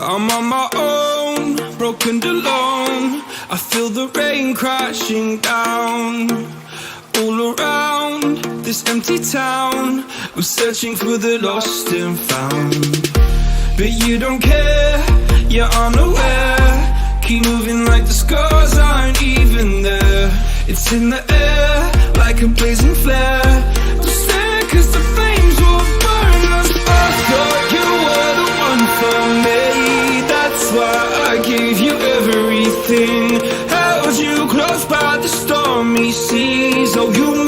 I'm on my own, broken and alone. I feel the rain crashing down. All around this empty town, I'm searching for the lost and found. But you don't care, you're unaware. Keep moving like the scars aren't even there. It's in the air, like a blazing flare. Don't stare, cause the flames will burn us. I thought you were the one for me. That's why I gave you everything. Held you close by the stormy seas. Oh, you